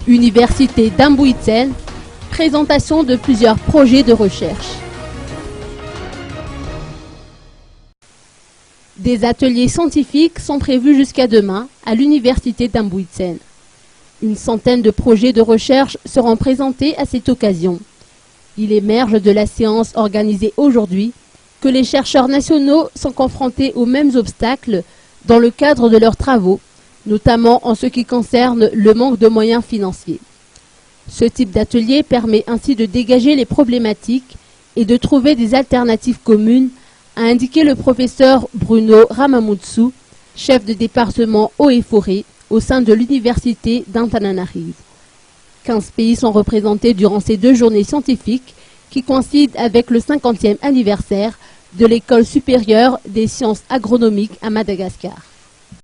Université d'Amboïtsen, présentation de plusieurs projets de recherche. Des ateliers scientifiques sont prévus jusqu'à demain à l'Université d'Amboïtsen. Une centaine de projets de recherche seront présentés à cette occasion. Il émerge de la séance organisée aujourd'hui que les chercheurs nationaux sont confrontés aux mêmes obstacles dans le cadre de leurs travaux, notamment en ce qui concerne le manque de moyens financiers. Ce type d'atelier permet ainsi de dégager les problématiques et de trouver des alternatives communes, a indiqué le professeur Bruno Ramamoutsou, chef de département eau et forêt au sein de l'université d'Antananarivo. 15 pays sont représentés durant ces 2 journées scientifiques qui coïncident avec le 50e anniversaire de l'École supérieure des sciences agronomiques à Madagascar.